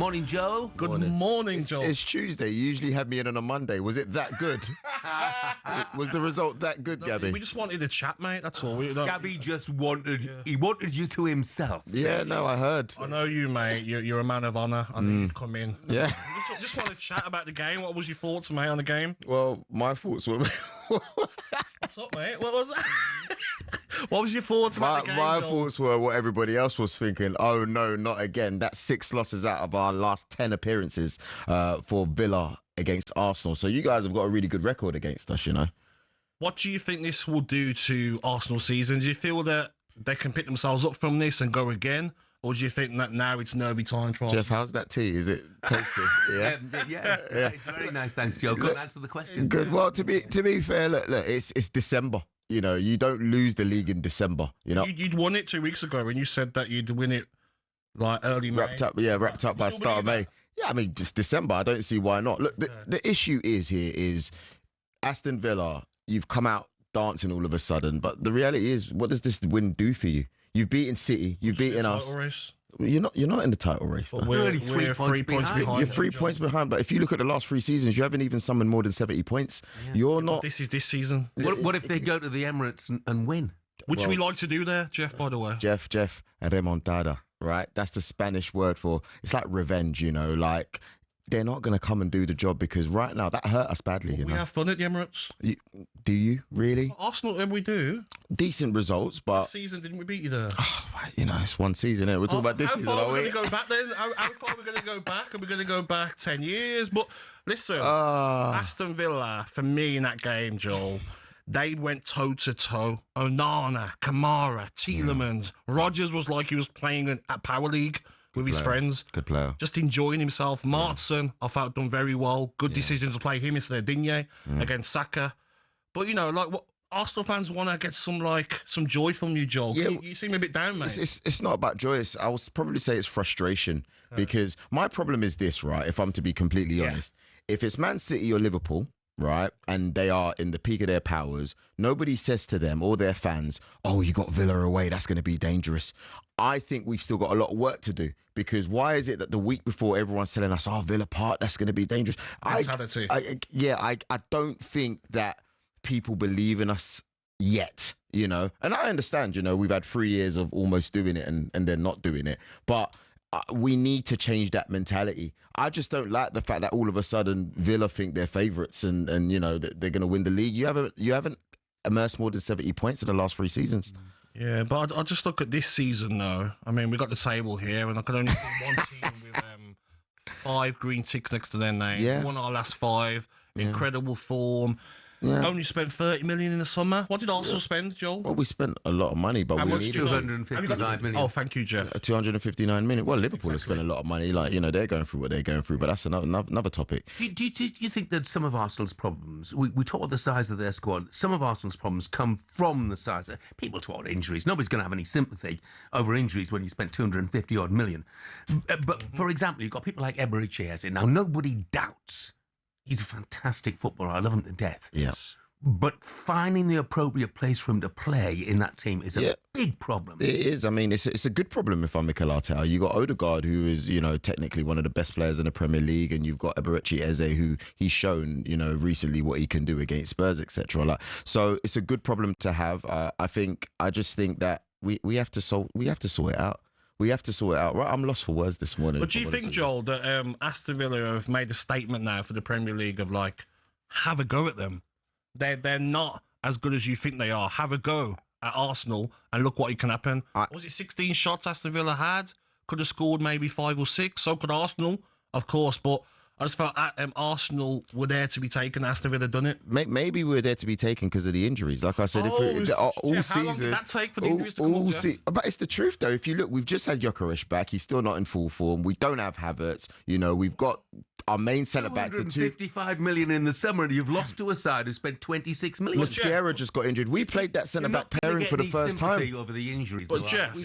Morning, Joel. Good morning, Joel. It's Tuesday. You usually have me in on a Monday. Was it that good? Was the result that good, Gabby? We just wanted to chat, mate. That's all. Gabby just wanted you to himself. Yeah, no, I heard. I know you, mate. You're a man of honour. I knew you'd come in. Yeah. Just want to chat about the game. What was your thoughts, mate, on the game? Well, my thoughts were... What's up, mate? What was that? What was your thoughts about the game, My Joel? thoughts were what everybody else was thinking. Oh, no, not again. That's 6 losses out of our last 10 appearances for Villa against Arsenal. So you guys have got a really good record against us, you know. What do you think this will do to Arsenal's season? Do you feel that they can pick themselves up from this and go again? Or do you think that now it's nervy time trial? Jeff, how's that tea? Is it tasty? Yeah. Yeah, it's very nice. Thanks, Joe. Good answer the question. Good. Well, to be fair, look, it's December. You know, you don't lose the league in December. You know, You'd won it 2 weeks ago, and you said that you'd win it like early May. wrapped up by start of May. Yeah, I mean, just December. I don't see why not. Look, the issue is Aston Villa. You've come out dancing all of a sudden, but the reality is, what does this win do for you? You've beaten City. You've beaten us. Race. You're not in the title race. But We're only 3 points behind. You're 3 points behind, but if you look at the last 3 seasons, you haven't even summoned more than 70 points. Yeah. You're not. This is this season. What if they go to the Emirates and win? Which we like to do there, Jeff, by the way. Jeff, remontada, right? That's the Spanish word for, it's like revenge, you know, like they're not going to come and do the job because right now that hurt us badly, you know. We have fun at the Emirates. Do you really? Arsenal, we do. Decent results, but... Last season, didn't we beat you there? Oh, you know, it's one season, isn't it? We're talking about this season, How far are are we we? going to go back then? How far are we going to go back? Are we going to go back 10 years? But listen, Ah. Aston Villa, for me in that game, Joel, they went toe-to-toe. Onana, Kamara, Tielemans. Rodgers was like he was playing at Power League with his friends. Good player. Just enjoying himself. Martson, I felt done very well. Good decision to play him instead of Digne against Saka. But, you know, like what Arsenal fans want to get some joy from you, Joel. Yeah, You seem a bit down, mate. It's not about joy. I would probably say it's frustration because my problem is this, right? If I'm to be completely honest, if it's Man City or Liverpool, right, and they are in the peak of their powers, nobody says to them or their fans, oh, you got Villa away, that's going to be dangerous. I think we've still got a lot of work to do because why is it that the week before everyone's telling us, oh, Villa Park, that's going to be dangerous? Mentality. I don't think that people believe in us yet, you know, and I understand, you know, we've had 3 years of almost doing it and they're not doing it, but we need to change that mentality. I just don't like the fact that all of a sudden Villa think they're favourites and you know that they're going to win the league. You haven't amassed more than 70 points in the last 3 seasons. Yeah, but I just look at this season though. I mean, we got the table here, and I can only see one team with 5 green ticks next to their name. Yeah. Won our last 5. Incredible form. Yeah. Only spent 30 million in the summer. What did Arsenal spend, Joel? Well, we spent a lot of money, but How we much? needed 259 million. Oh, thank you, Jeff. 259 million. Well, Liverpool have spent a lot of money. Like, you know, they're going through what they're going through, but that's another topic. Do you think that some of Arsenal's problems, we talk about the size of their squad, some of Arsenal's problems come from the size of people talk about injuries. Nobody's going to have any sympathy over injuries when you spent 250 odd million. But for example, you've got people like Eberechi. Now, nobody doubts he's a fantastic footballer. I love him to death. Yeah. But finding the appropriate place for him to play in that team is a big problem. It is. I mean, it's a good problem if I'm Mikel Arteta. You got Odegaard, who is, you know, technically one of the best players in the Premier League, and you've got Eberechi Eze, who he's shown, you know, recently what he can do against Spurs, etc. Like, so it's a good problem to have. I just think that we have to sort it out. We have to sort it out. Right, I'm lost for words this morning. But do you think, Joel, that Aston Villa have made a statement now for the Premier League of like, have a go at them? They're not as good as you think they are. Have a go at Arsenal and look what can happen. Was it 16 shots Aston Villa had? Could have scored maybe 5 or 6. So could Arsenal, of course. But I just felt Arsenal were there to be taken. Aston Villa done it. Maybe we're there to be taken because of the injuries. Like I said, all season. How long did that take for the injuries to come up, But it's the truth, though. If you look, we've just had Gyökeres back. He's still not in full form. We don't have Havertz. You know, we've got our main centre-backs. 255 million in the summer, and you've lost to a side who spent 26 million. Mosquera just got injured. We played that centre-back pairing for the first time. Over the injuries, but Jeff,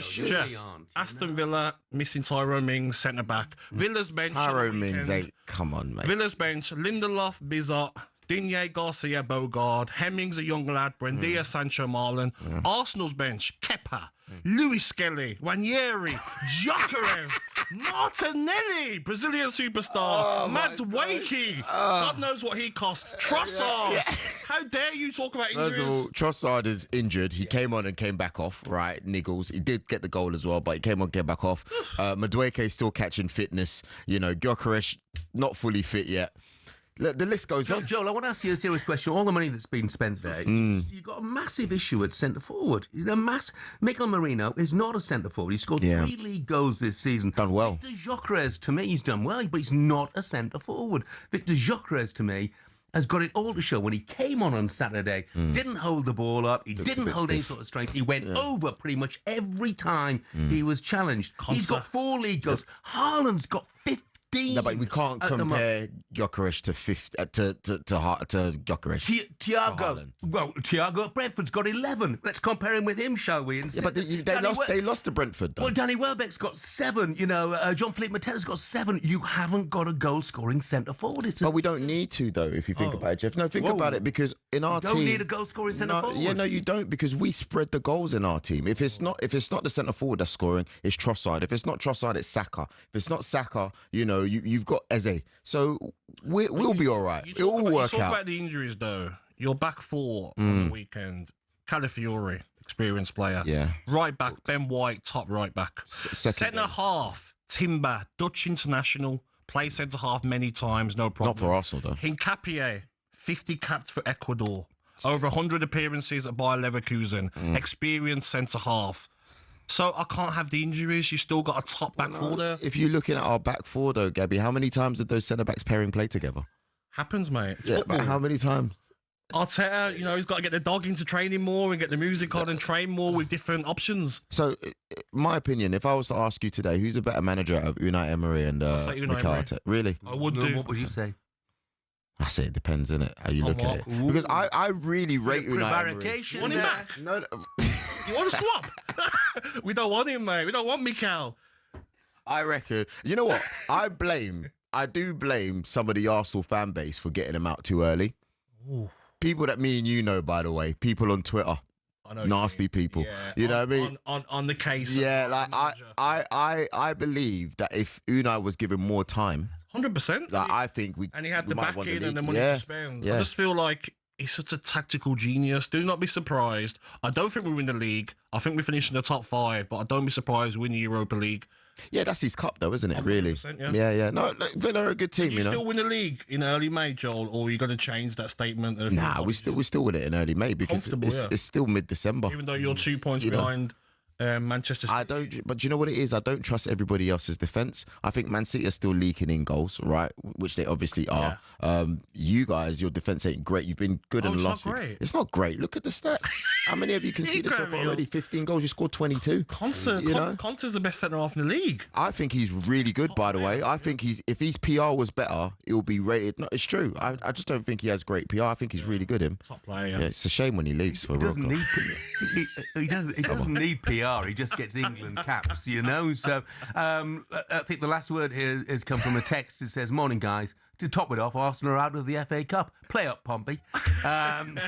Aston Villa missing Tyrone Mings, centre-back. Villa's bench. Tyrone Mings, come on, mate. Villa's bench, Lindelof, Bizot, Digne, Garcia, Bogard, Hemmings, a young lad, Buendia, Sancho, Marlon. Arsenal's bench, Kepa, Luis Skelly, Ranieri, Gyökeres, Martinelli, Brazilian superstar, Matt Wakey. God knows what he cost. Trossard. How dare you talk about injuries? First of all, Trossard is injured. He came on and came back off, right? Niggles. He did get the goal as well, but he came on, came back off. Madueke is still catching fitness. You know, Gyökeres not fully fit yet. Look, the list goes on. Joel, I want to ask you a serious question. All the money that's been spent there, you've got a massive issue at centre forward. Mikel Merino is not a centre forward. He scored 3 league goals this season. Done well. Victor Gyökeres, to me, he's done well, but he's not a centre forward. Victor Gyökeres, to me, has got it all to show. When he came on Saturday, didn't hold the ball up, he didn't hold any sort of strength. He went over pretty much every time he was challenged. He's got 4 league goals. Haaland's got 15. No, but we can't compare Gyökeres to Gyökeres. Thiago at Brentford's got 11. Let's compare him with him, shall we? Yeah, but they lost to Brentford, though. Well, Danny Welbeck's got 7. You know, Jean-Philippe Matella's got 7. You haven't got a goal-scoring centre-forward. But we don't need to, though, if you think about it, Jeff. No, think about it, because in our team... You don't need a goal-scoring centre-forward. Yeah, no, you don't, because we spread the goals in our team. If it's not the centre-forward that's scoring, it's Trossard. If it's not Trossard, it's Saka. If it's not Saka, you know, you've got Eze. So we'll be all right. It'll all work you talk out. about the injuries, though. Your back 4 on the weekend. Calafiori, experienced player. Yeah. Right back, Ben White, top right back. Centre half, Timber, Dutch international. Play centre half many times, no problem. Not for Arsenal, though. Hincapié, 50 caps for Ecuador. Over 100 appearances at Bayer Leverkusen. Experienced centre half. So I can't have the injuries. You still got a top back 4 there. If you're looking at our back 4, though, Gabby, how many times did those centre-backs pairing play together? Happens, mate. It's Yeah, football. but how many times? Arteta, you know, he's got to get the dog into training more and get the music on and train more with different options. So, my opinion, if I was to ask you today, who's a better manager of Unai Emery and say Unai Mikel Emery. Arteta? Really? I would do. What would you say? I say it depends, innit? How you look at it. Because I really rate Unai Emery. Prevarication Want him there. back? No, You want to swap? We don't want him, mate. We don't want Mikel. I reckon. You know what? I do blame some of the Arsenal fan base for getting him out too early. Ooh. People that me and you know, by the way. People on Twitter. I know Nasty people. You know what I mean? On the case. Yeah, like I believe that if Unai was given more time, 100%. like I think we And he had we the might have won backing and the league. money to spend. Yeah. I just feel like he's such a tactical genius. Do not be surprised. I don't think we win the league. I think we finish in the top 5, but I don't be surprised we win the Europa League. Yeah, that's his cup, though, isn't it? Really? 100%, Yeah. No, Villa are a good team. Do you still win the league in early May, Joel, or are you going to change that statement? Nah, we still win it in early May because it's still mid-December. Even though you're 2 points behind Manchester City. I don't, but do you know what it is? I don't trust everybody else's defence. I think Man City are still leaking in goals, right? Which they obviously are. You guys, your defence ain't great. You've been good in the last week. Great. It's not great. Look at the stats. How many have you conceded so far already? 15 goals. You scored 22. Conte's the best centre half in the league. I think he's really good, by the way. I think if his PR was better, he'll be rated. No, it's true. I just don't think he has great PR. I think he's really good, him. Top player. Yeah, it's a shame when he leaves for He World doesn't Cup. need he doesn't need PR. He just gets England caps, you know. So I think the last word here has come from a text. It says, "Morning, guys. To top it off, Arsenal are out of the FA Cup. Play up, Pompey." Shout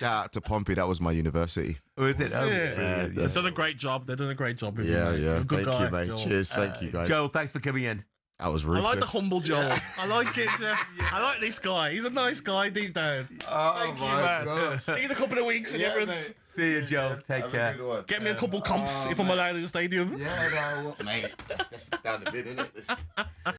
out to Pompey. That was my university. Was it? They've done a great job. They've done a great job. With Yeah. Good Thank guy, you, mate. Joel. Cheers. Thank you, guys. Joel, thanks for coming in. That was I ruthless. like the humble Joel. I like it, Jeff. I like this guy. He's a nice guy deep down. Oh, my God. See you in a couple of weeks, Yeah, Emirates. mate. See you, Joel. Take care. Get me a couple comps if I'm allowed in the stadium. Yeah, no, mate. That's down the bid, isn't it?